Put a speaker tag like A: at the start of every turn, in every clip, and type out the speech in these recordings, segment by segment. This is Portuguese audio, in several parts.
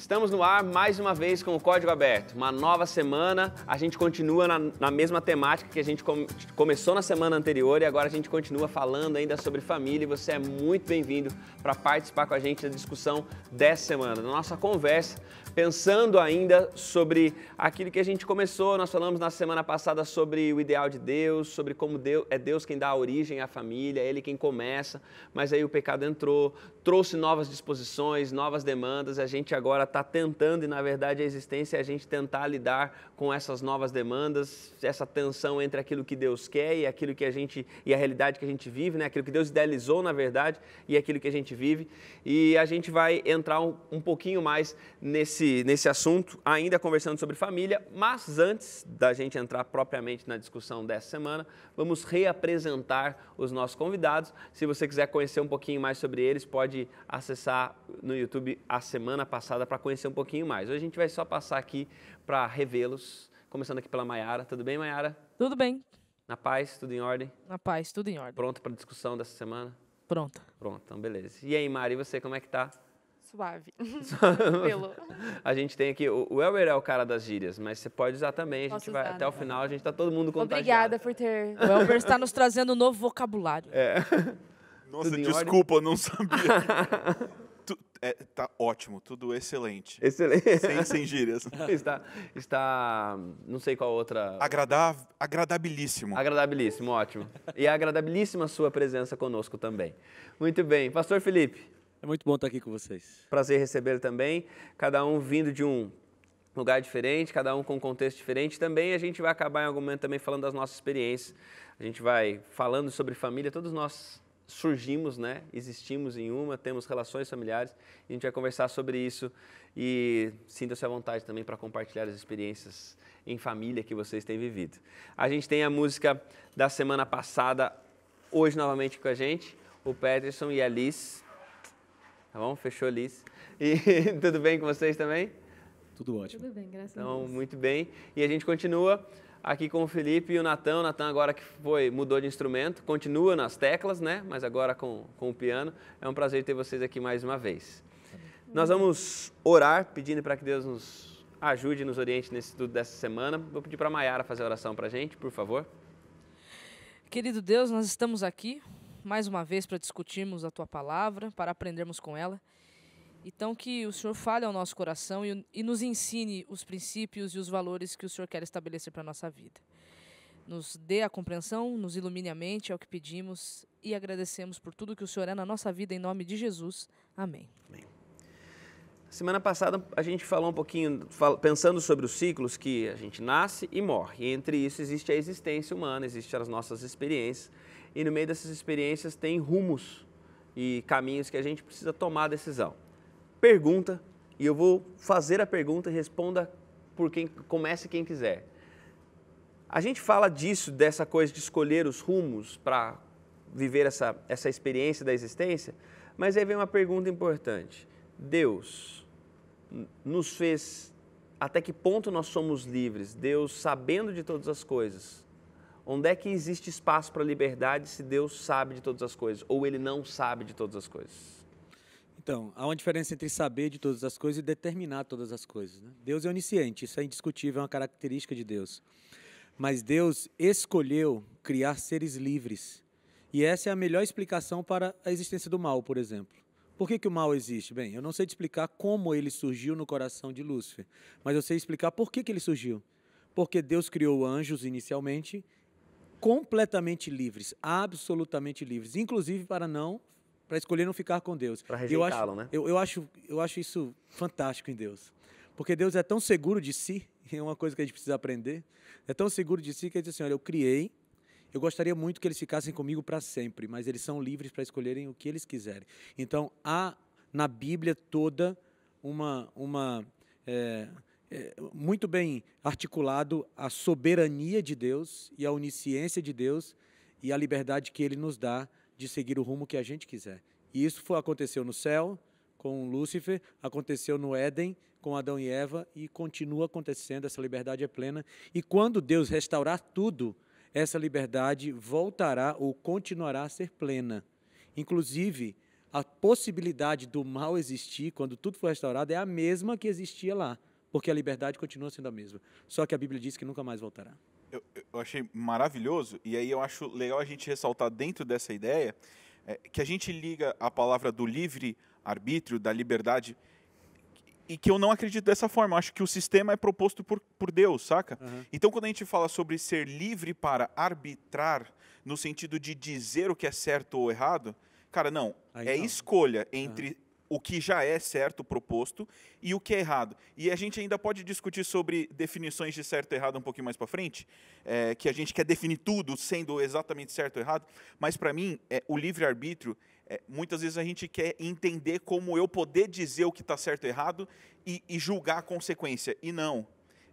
A: Estamos no ar mais uma vez com o Código Aberto. Uma nova semana, a gente continua na mesma temática que a gente começou na semana anterior e agora a gente continua falando ainda sobre família e você é muito bem-vindo para participar com a gente da discussão dessa semana, da nossa conversa, pensando ainda sobre aquilo que a gente começou. Nós falamos na semana passada sobre o ideal de Deus, sobre como Deus quem dá a origem à família, é Ele quem começa, mas aí o pecado entrou, trouxe novas disposições, novas demandas, a gente agora está tentando, e na verdade a existência é a gente tentar lidar com essas novas demandas, essa tensão entre aquilo que Deus quer e aquilo que e a realidade que a gente vive, né? Aquilo que Deus idealizou na verdade e aquilo que a gente vive. E a gente vai entrar um pouquinho mais nesse assunto, ainda conversando sobre família, mas antes da gente entrar propriamente na discussão dessa semana, vamos reapresentar os nossos convidados. Se você quiser conhecer um pouquinho mais sobre eles, pode acessar no YouTube a semana passada para conhecer um pouquinho mais. Hoje a gente vai só passar aqui para revê-los, começando aqui pela Mayara. Tudo bem, Mayara?
B: Tudo bem.
A: Na paz, tudo em ordem?
B: Na paz, tudo em ordem.
A: Pronto para a discussão dessa semana?
B: Pronta.
A: Pronto, então beleza. E aí, Mari, e você, como é que tá?
C: Suave. Tranquilo.
A: A gente tem aqui, o Elber é o cara das gírias, mas você pode usar também,
C: Posso
A: vai
C: usar,
A: até o
C: né?
A: final, a gente tá todo mundo contagiado.
C: Obrigada por ter...
B: O Elber está nos trazendo um novo vocabulário.
D: Nossa,
A: Tudo em
D: desculpa, eu não sabia. Tá ótimo, tudo excelente.
A: Excelente.
D: Sem gírias.
A: Está, não sei qual outra...
D: Agradabilíssimo.
A: Agradabilíssimo, ótimo. E é agradabilíssima a sua presença conosco também. Muito bem. Pastor Felipe.
E: É muito bom estar aqui com vocês.
A: Prazer recebê-lo também. Cada um vindo de um lugar diferente, cada um com um contexto diferente. Também a gente vai acabar em algum momento também falando das nossas experiências. A gente vai falando sobre família. Todos nós surgimos, né? Existimos em uma, temos relações familiares. A gente vai conversar sobre isso e sinta-se à vontade também para compartilhar as experiências em família que vocês têm vivido. A gente tem a música da semana passada, hoje novamente com a gente, o Peterson e a Liz. Tá bom? Fechou, Liz. E tudo bem com vocês também?
E: Tudo ótimo.
C: Tudo bem, graças a
A: Então,
C: Deus.
A: muito bem. E a gente continua aqui com o Felipe e o Natan. O Natan agora que mudou de instrumento, continua nas teclas, né? Mas agora com o piano. É um prazer ter vocês aqui mais uma vez. Nós vamos orar, pedindo para que Deus nos ajude e nos oriente nesse estudo dessa semana. Vou pedir para a Mayara fazer a oração para a gente, por favor.
B: Querido Deus, nós estamos aqui mais uma vez para discutirmos a Tua palavra, para aprendermos com ela. Então que o Senhor fale ao nosso coração e nos ensine os princípios e os valores que o Senhor quer estabelecer para a nossa vida. Nos dê a compreensão, nos ilumine a mente, é o que pedimos e agradecemos por tudo que o Senhor é na nossa vida, em nome de Jesus. Amém.
A: Semana passada a gente falou um pouquinho, pensando sobre os ciclos que a gente nasce e morre. E entre isso existe a existência humana, existem as nossas experiências. E no meio dessas experiências tem rumos e caminhos que a gente precisa tomar a decisão. Pergunta, e eu vou fazer a pergunta e responda por quem comece quem quiser. A gente fala disso, dessa coisa de escolher os rumos para viver essa experiência da existência, mas aí vem uma pergunta importante. Deus nos fez, até que ponto nós somos livres? Deus, sabendo de todas as coisas, onde é que existe espaço para liberdade se Deus sabe de todas as coisas ou Ele não sabe de todas as coisas?
E: Então, há uma diferença entre saber de todas as coisas e determinar todas as coisas, né? Deus é onisciente, isso é indiscutível, é uma característica de Deus. Mas Deus escolheu criar seres livres. E essa é a melhor explicação para a existência do mal, por exemplo. Por que o mal existe? Bem, eu não sei te explicar como ele surgiu no coração de Lúcifer, mas eu sei explicar por que ele surgiu. Porque Deus criou anjos inicialmente completamente livres, absolutamente livres, inclusive para escolher não ficar com Deus.
A: Para rejeitá-lo, né?
E: Eu acho isso fantástico em Deus. Porque Deus é tão seguro de si, é uma coisa que a gente precisa aprender, é tão seguro de si que ele diz assim, olha, eu criei, eu gostaria muito que eles ficassem comigo para sempre, mas eles são livres para escolherem o que eles quiserem. Então, há na Bíblia toda muito bem articulado a soberania de Deus e a onisciência de Deus e a liberdade que Ele nos dá de seguir o rumo que a gente quiser. E isso aconteceu no céu com Lúcifer, aconteceu no Éden com Adão e Eva e continua acontecendo, essa liberdade é plena. E quando Deus restaurar tudo, essa liberdade voltará ou continuará a ser plena. Inclusive, a possibilidade do mal existir, quando tudo for restaurado, é a mesma que existia lá, porque a liberdade continua sendo a mesma. Só que a Bíblia diz que nunca mais voltará.
D: Eu achei maravilhoso, e aí eu acho legal a gente ressaltar dentro dessa ideia que a gente liga a palavra do livre-arbítrio, da liberdade, e que eu não acredito dessa forma. Eu acho que o sistema é proposto por Deus, saca? Então, quando a gente fala sobre ser livre para arbitrar, no sentido de dizer o que é certo ou errado, cara, não.
E: Aí
D: É
E: não.
D: escolha entre o que já é certo, proposto, e o que é errado. E a gente ainda pode discutir sobre definições de certo e errado um pouquinho mais para frente, que a gente quer definir tudo sendo exatamente certo ou errado, mas para mim, o livre-arbítrio, muitas vezes a gente quer entender como eu poder dizer o que está certo e errado e julgar a consequência, e não.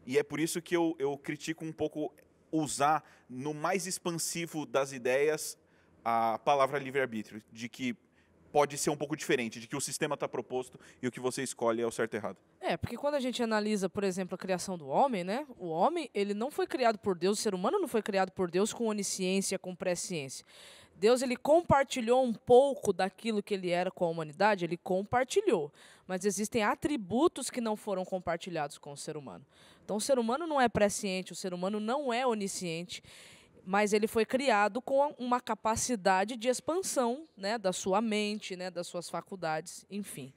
D: E é por isso que eu critico um pouco usar no mais expansivo das ideias a palavra livre-arbítrio, de que pode ser um pouco diferente, de que o sistema está proposto e o que você escolhe é o certo e errado.
B: Porque quando a gente analisa, por exemplo, a criação do homem, né? O homem, ele não foi criado por Deus, o ser humano não foi criado por Deus com onisciência, com presciência. Deus, ele compartilhou um pouco daquilo que ele era com a humanidade, ele compartilhou. Mas existem atributos que não foram compartilhados com o ser humano. Então, o ser humano não é presciente, o ser humano não é onisciente, mas ele foi criado com uma capacidade de expansão, né, da sua mente, né, das suas faculdades, enfim.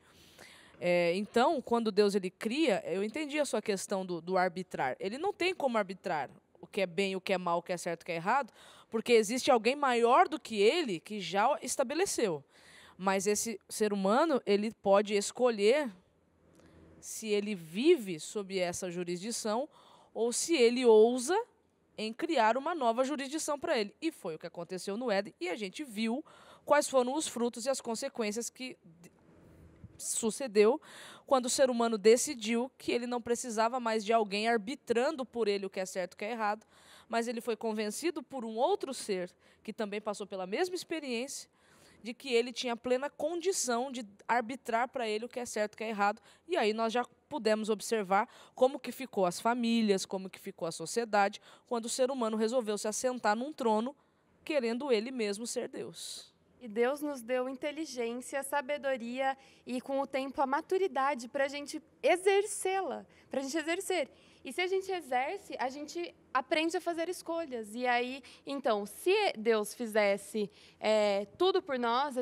B: Então, quando Deus ele cria, eu entendi a sua questão do arbitrar. Ele não tem como arbitrar o que é bem, o que é mal, o que é certo, o que é errado, porque existe alguém maior do que ele que já estabeleceu. Mas esse ser humano, ele pode escolher se ele vive sob essa jurisdição ou se ele ousa em criar uma nova jurisdição para ele. E foi o que aconteceu no Éden, e a gente viu quais foram os frutos e as consequências que sucedeu quando o ser humano decidiu que ele não precisava mais de alguém arbitrando por ele o que é certo e o que é errado, mas ele foi convencido por um outro ser que também passou pela mesma experiência, de que ele tinha plena condição de arbitrar para ele o que é certo e o que é errado. E aí nós já pudemos observar como que ficou as famílias, como que ficou a sociedade, quando o ser humano resolveu se assentar num trono, querendo ele mesmo ser Deus.
C: E Deus nos deu inteligência, sabedoria e, com o tempo, a maturidade para a gente exercê-la, para a gente exercer. E se a gente exerce, a gente aprende a fazer escolhas. E aí, então, se Deus fizesse tudo por nós,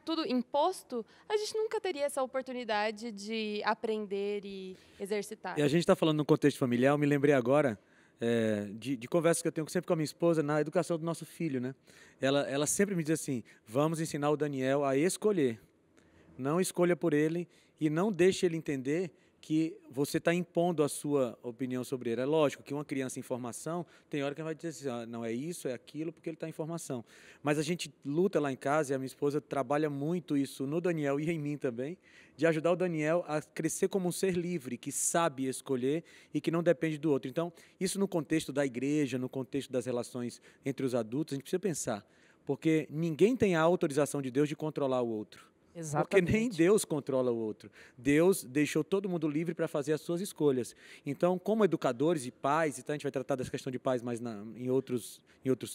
C: tudo imposto, a gente nunca teria essa oportunidade de aprender e exercitar.
E: E a gente está falando no contexto familiar, eu me lembrei agora de conversas que eu tenho sempre com a minha esposa na educação do nosso filho, né? Ela sempre me diz assim, vamos ensinar o Daniel a escolher. Não escolha por ele e não deixe ele entender que você está impondo a sua opinião sobre ele. É lógico que uma criança em formação, tem hora que ela vai dizer assim, não é isso, é aquilo, porque ele está em formação. Mas a gente luta lá em casa, e a minha esposa trabalha muito isso no Daniel e em mim também, de ajudar o Daniel a crescer como um ser livre, que sabe escolher e que não depende do outro. Então, isso no contexto da igreja, no contexto das relações entre os adultos, a gente precisa pensar, porque ninguém tem a autorização de Deus de controlar o outro.
B: Exatamente.
E: Porque nem Deus controla o outro. Deus deixou todo mundo livre para fazer as suas escolhas. Então, como educadores e pais, então a gente vai tratar dessa questão de pais mais em outros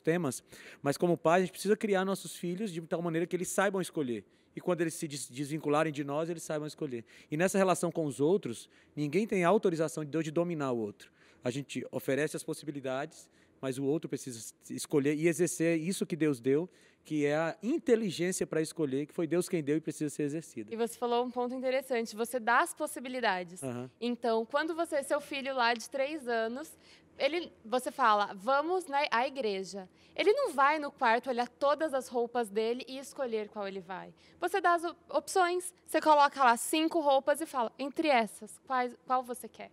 E: temas, mas como pais, a gente precisa criar nossos filhos de tal maneira que eles saibam escolher. E quando eles se desvincularem de nós, eles saibam escolher. E nessa relação com os outros, ninguém tem a autorização de Deus de dominar o outro. A gente oferece as possibilidades, mas o outro precisa escolher e exercer isso que Deus deu, que é a inteligência para escolher, que foi Deus quem deu e precisa ser exercida.
C: E você falou um ponto interessante, você dá as possibilidades. Então, quando seu filho lá de 3 anos, você fala, vamos à igreja. Ele não vai no quarto olhar todas as roupas dele e escolher qual ele vai. Você dá as opções, você coloca lá 5 roupas e fala, entre essas, qual você quer?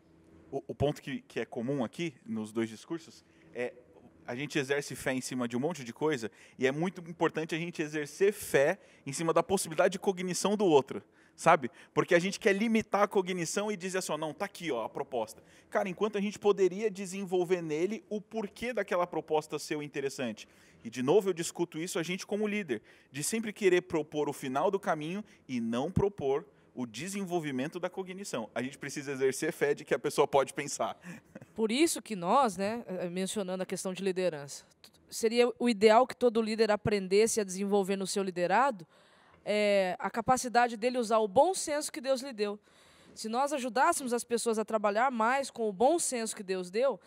D: O ponto que é comum aqui, nos dois discursos, é a gente exerce fé em cima de um monte de coisa e é muito importante a gente exercer fé em cima da possibilidade de cognição do outro, sabe? Porque a gente quer limitar a cognição e dizer assim, não, tá aqui a proposta. Cara, enquanto a gente poderia desenvolver nele o porquê daquela proposta ser o interessante. E, de novo, eu discuto isso a gente como líder, de sempre querer propor o final do caminho e não propor o desenvolvimento da cognição. A gente precisa exercer fé de que a pessoa pode pensar.
B: Por isso que nós, mencionando a questão de liderança, seria o ideal que todo líder aprendesse a desenvolver no seu liderado a capacidade dele usar o bom senso que Deus lhe deu. Se nós ajudássemos as pessoas a trabalhar mais com o bom senso que Deus deu,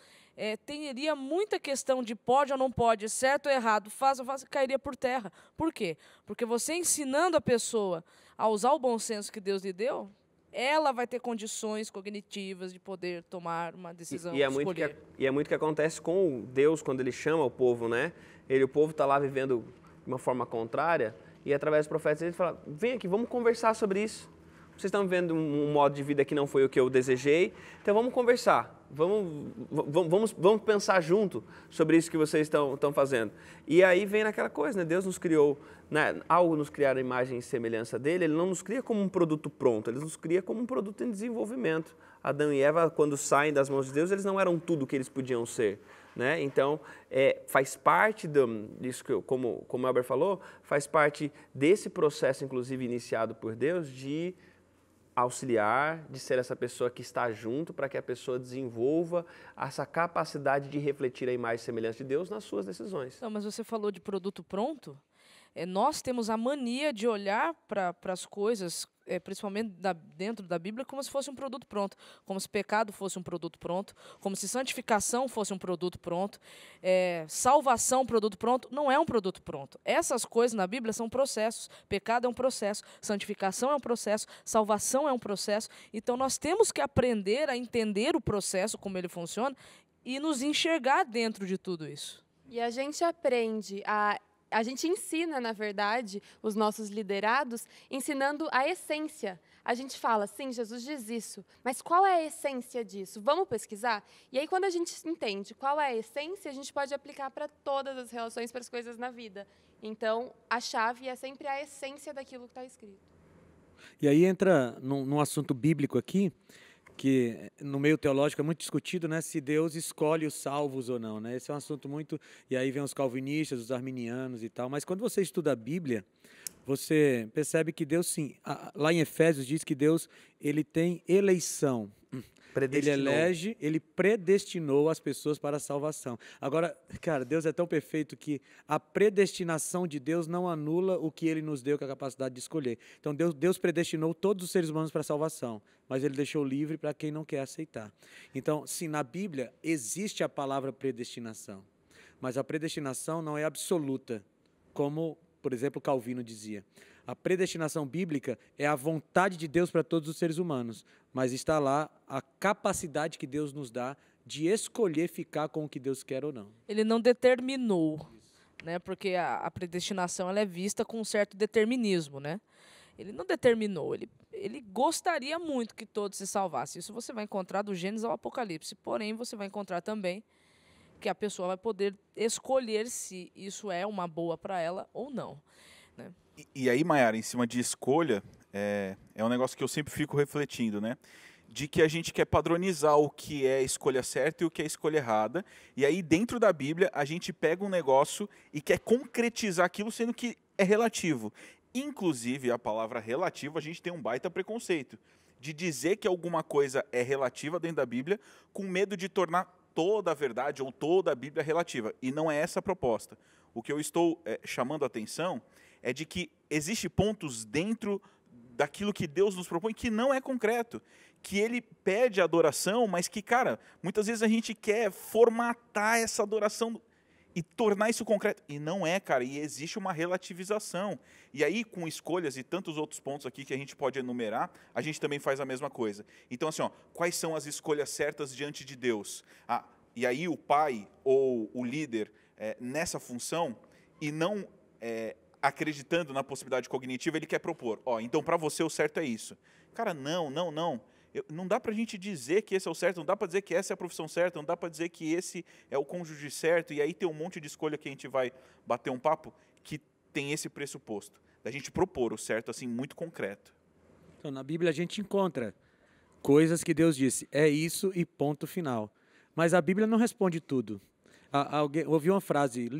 B: teria muita questão de pode ou não pode, certo ou errado, faz ou faz, cairia por terra. Por quê? Porque você ensinando a pessoa a usar o bom senso que Deus lhe deu, ela vai ter condições cognitivas de poder tomar uma decisão, escolher.
A: E é muito que acontece com Deus quando Ele chama o povo, né? O povo está lá vivendo de uma forma contrária e através dos profetas Ele fala, vem aqui, vamos conversar sobre isso. Vocês estão vivendo um modo de vida que não foi o que eu desejei, então vamos conversar. Vamos pensar junto sobre isso que vocês estão fazendo. E aí vem naquela coisa, né? Deus nos criou, né? Ao nos criar a imagem e semelhança dele, Ele não nos cria como um produto pronto, Ele nos cria como um produto em desenvolvimento. Adão e Eva, quando saem das mãos de Deus, eles não eram tudo o que eles podiam ser, né? Então, faz parte disso, como o Elber falou, faz parte desse processo, inclusive, iniciado por Deus, de auxiliar, de ser essa pessoa que está junto para que a pessoa desenvolva essa capacidade de refletir a imagem e semelhança de Deus nas suas decisões.
B: Não, mas você falou de produto pronto. Nós temos a mania de olhar para as coisas, principalmente dentro da Bíblia, como se fosse um produto pronto, como se pecado fosse um produto pronto, como se santificação fosse um produto pronto, salvação um produto pronto. Não é um produto pronto. Essas coisas na Bíblia são processos. Pecado é um processo, santificação é um processo, salvação é um processo. Então nós temos que aprender a entender o processo, como ele funciona, e nos enxergar dentro de tudo isso.
C: E a gente aprende a gente ensina, na verdade, os nossos liderados, ensinando a essência. A gente fala, sim, Jesus diz isso, mas qual é a essência disso? Vamos pesquisar? E aí, quando a gente entende qual é a essência, a gente pode aplicar para todas as relações, para as coisas na vida. Então, a chave é sempre a essência daquilo que está escrito.
E: E aí entra num assunto bíblico aqui, que no meio teológico é muito discutido, né, se Deus escolhe os salvos ou não, né? Esse é um assunto muito... E aí vem os calvinistas, os arminianos e tal. Mas quando você estuda a Bíblia, você percebe que Deus, sim... Lá em Efésios diz que Deus, ele tem eleição. Ele elege, ele predestinou as pessoas para a salvação. Agora, cara, Deus é tão perfeito que a predestinação de Deus não anula o que ele nos deu, que é a capacidade de escolher. Então, Deus predestinou todos os seres humanos para a salvação, mas ele deixou livre para quem não quer aceitar. Então, sim, na Bíblia existe a palavra predestinação, mas a predestinação não é absoluta, como, por exemplo, Calvino dizia. A predestinação bíblica é a vontade de Deus para todos os seres humanos, mas está lá a capacidade que Deus nos dá de escolher ficar com o que Deus quer ou não.
B: Ele não determinou, né? Porque a predestinação ela é vista com um certo determinismo, né? Ele não determinou, ele gostaria muito que todos se salvassem. Isso você vai encontrar do Gênesis ao Apocalipse, porém você vai encontrar também que a pessoa vai poder escolher se isso é uma boa para ela ou não, né?
D: E aí, Mayara, em cima de escolha, é um negócio que eu sempre fico refletindo, né? De que a gente quer padronizar o que é escolha certa e o que é escolha errada. E aí, dentro da Bíblia, a gente pega um negócio e quer concretizar aquilo, sendo que é relativo. Inclusive, a palavra relativo, a gente tem um baita preconceito de dizer que alguma coisa é relativa dentro da Bíblia, com medo de tornar toda a verdade ou toda a Bíblia relativa. E não é essa a proposta. O que eu estou chamando a atenção é de que existem pontos dentro daquilo que Deus nos propõe que não é concreto, que ele pede adoração, mas que, cara, muitas vezes a gente quer formatar essa adoração e tornar isso concreto. E não é, cara, e existe uma relativização. E aí, com escolhas e tantos outros pontos aqui que a gente pode enumerar, a gente também faz a mesma coisa. Então, assim, quais são as escolhas certas diante de Deus? E aí o pai ou o líder nessa função, e não acreditando na possibilidade cognitiva, ele quer propor, então para você o certo é isso. Cara, não. Não dá para a gente dizer que esse é o certo, não dá para dizer que essa é a profissão certa, não dá para dizer que esse é o cônjuge certo, e aí tem um monte de escolha que a gente vai bater um papo, que tem esse pressuposto, da gente propor o certo, assim, muito concreto.
E: Então, na Bíblia a gente encontra coisas que Deus disse, é isso e ponto final. Mas a Bíblia não responde tudo. Ouvi uma frase,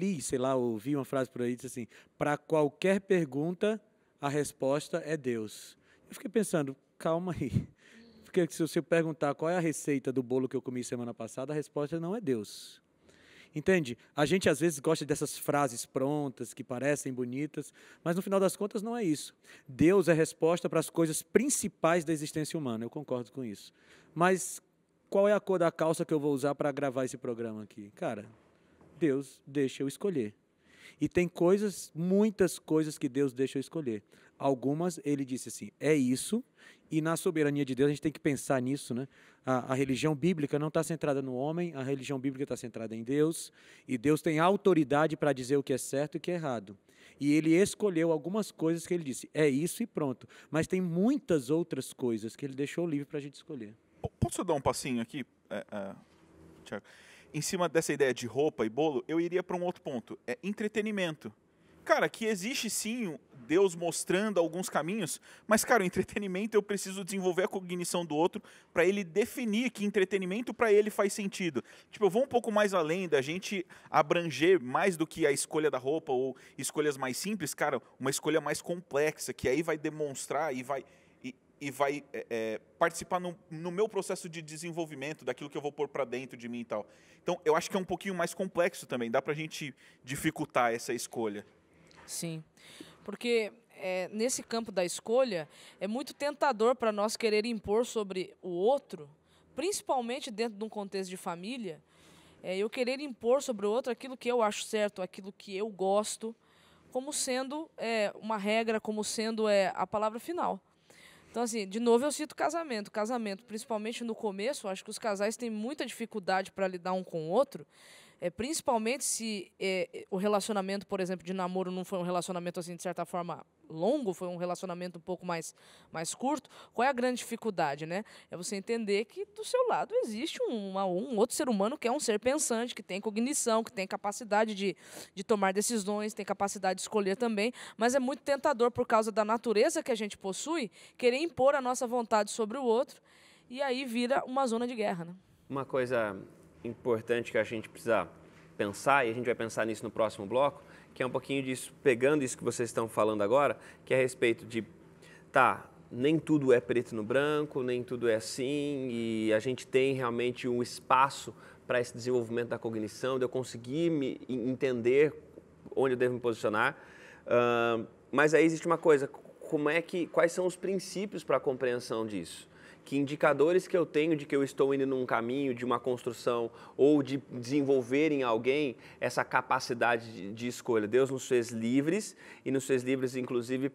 E: ouvi uma frase por aí, disse assim, para qualquer pergunta, a resposta é Deus. Eu fiquei pensando, calma aí, porque se você perguntar qual é a receita do bolo que eu comi semana passada, a resposta não é Deus. Entende? A gente às vezes gosta dessas frases prontas, que parecem bonitas, mas no final das contas não é isso. Deus é resposta para as coisas principais da existência humana, eu concordo com isso. Mas qual é a cor da calça que eu vou usar para gravar esse programa aqui? Cara, Deus deixa eu escolher. E tem coisas, muitas coisas que Deus deixa eu escolher. Algumas, ele disse assim, é isso, e na soberania de Deus a gente tem que pensar nisso, né? A religião bíblica não está centrada no homem, a religião bíblica está centrada em Deus, e Deus tem autoridade para dizer o que é certo e o que é errado. E ele escolheu algumas coisas que ele disse, é isso e pronto. Mas tem muitas outras coisas que ele deixou livre para a gente escolher.
D: Posso dar um passinho aqui, Thiago? Em cima dessa ideia de roupa e bolo, eu iria para um outro ponto, é entretenimento. Cara, que existe sim Deus mostrando alguns caminhos, mas, cara, o entretenimento eu preciso desenvolver a cognição do outro para ele definir que entretenimento para ele faz sentido. Tipo, eu vou um pouco mais além da gente abranger mais do que a escolha da roupa ou escolhas mais simples, cara, uma escolha mais complexa, que aí vai demonstrar e vai participar no meu processo de desenvolvimento, daquilo que eu vou pôr para dentro de mim e tal. Então, eu acho que é um pouquinho mais complexo também, dá para a gente dificultar essa escolha.
B: Sim, porque nesse campo da escolha é muito tentador para nós querer impor sobre o outro, principalmente dentro de um contexto de família, eu querer impor sobre o outro aquilo que eu acho certo, aquilo que eu gosto, como sendo uma regra, como sendo a palavra final. Então, assim, de novo eu cito casamento. Casamento, principalmente no começo, acho que os casais têm muita dificuldade para lidar um com o outro, principalmente se o relacionamento, por exemplo, de namoro não foi um relacionamento, assim, de certa forma, longo, foi um relacionamento um pouco mais curto. Qual é a grande dificuldade, né? É você entender que do seu lado existe um outro ser humano que é um ser pensante, que tem cognição, que tem capacidade de tomar decisões, tem capacidade de escolher também, mas é muito tentador, por causa da natureza que a gente possui, querer impor a nossa vontade sobre o outro, e aí vira uma zona de guerra, né?
A: Uma coisa importante que a gente precisa pensar, e a gente vai pensar nisso no próximo bloco, que é um pouquinho disso, pegando isso que vocês estão falando agora, que é a respeito de, nem tudo é preto no branco, nem tudo é assim, e a gente tem realmente um espaço para esse desenvolvimento da cognição, de eu conseguir me entender onde eu devo me posicionar, mas aí existe uma coisa, quais são os princípios para a compreensão disso? Que indicadores que eu tenho de que eu estou indo num caminho de uma construção ou de desenvolver em alguém essa capacidade de escolha. Deus nos fez livres e nos fez livres, inclusive,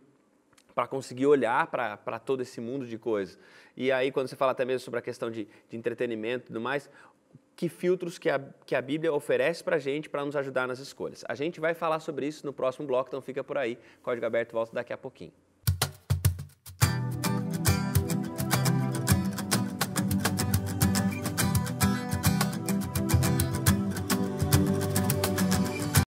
A: para conseguir olhar para todo esse mundo de coisas. E aí, quando você fala até mesmo sobre a questão de entretenimento e tudo mais, que filtros que a Bíblia oferece para a gente para nos ajudar nas escolhas. A gente vai falar sobre isso no próximo bloco, então fica por aí. Código Aberto volta daqui a pouquinho.